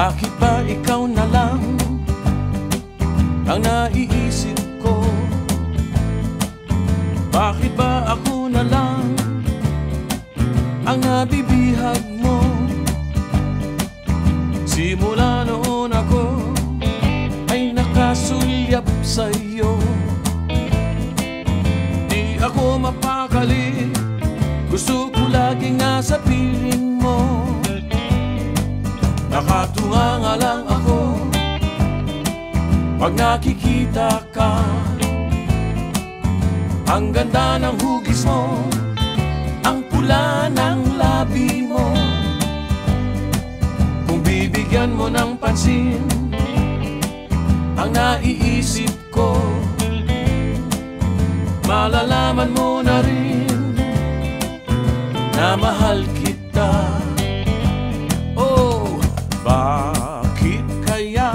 Bakit ba ikaw na lang ang naiisip ko? Bakit ba ako na lang ang nabibihag mo? Simula noon ako ay nakasulyap sa'yo. Di ako mapakali, gusto ko laging nasa piling mo. Nakatunga nga lang ako pag nakikita ka. Ang ganda ng hugis mo, ang pula ng labi mo. Kung bibigyan mo ng pansin ang naiisip ko, malalaman mo na rin na mahal kita. Oh, bakit kaya?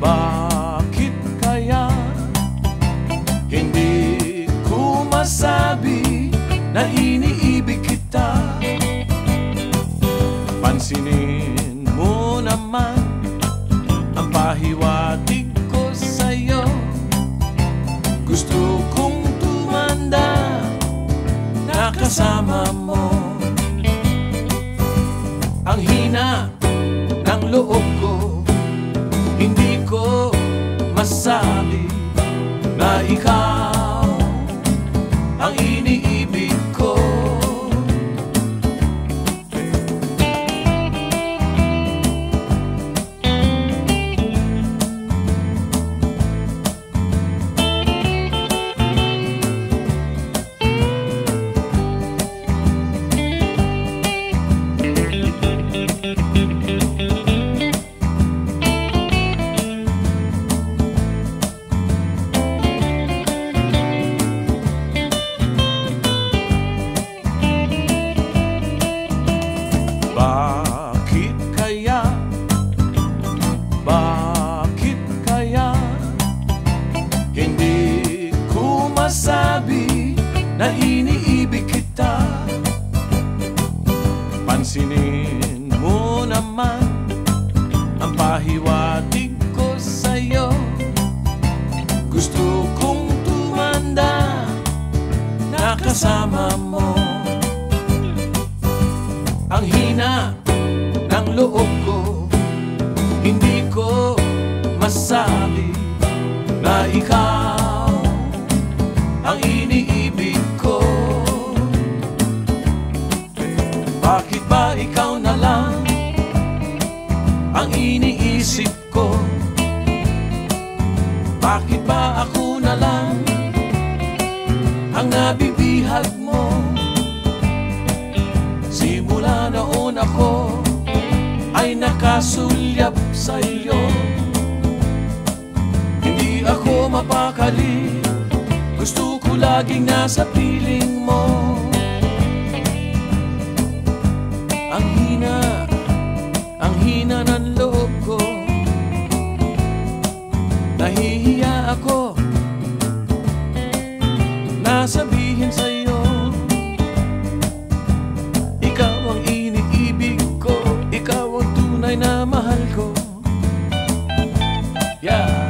Bakit kaya hindi ko masabi na iniibig kita? Pansinin mo naman ang pahiwatig ko sa'yo. Gusto kong tumanda na kasama mo. Ang hina ng loob ko, hindi ko masabi na ikaw ang iniibig ko. Bakit kaya? Bakit kaya hindi ko masabi na iniibig kita? Pansinin mo naman ang pahiwatig ko sa'yo. Gusto kong tumanda na kasama mo. Ang hina ng loob ko, hindi ko masabi na ikaw ang iniibig ko. Bakit ba ikaw na lang ang iniisip ko? Bakit ba ako na lang ang nabibihag mo? Simula noon ako ay nakasulyap sa'yo. Hindi ako mapakali, gusto ko laging nasa piling mo. Ang hina ng loob ko, nahihiya ako nasabihin sa'yo. Ikaw ang iniibig ko, ikaw ang tunay na mahal ko. Yeah.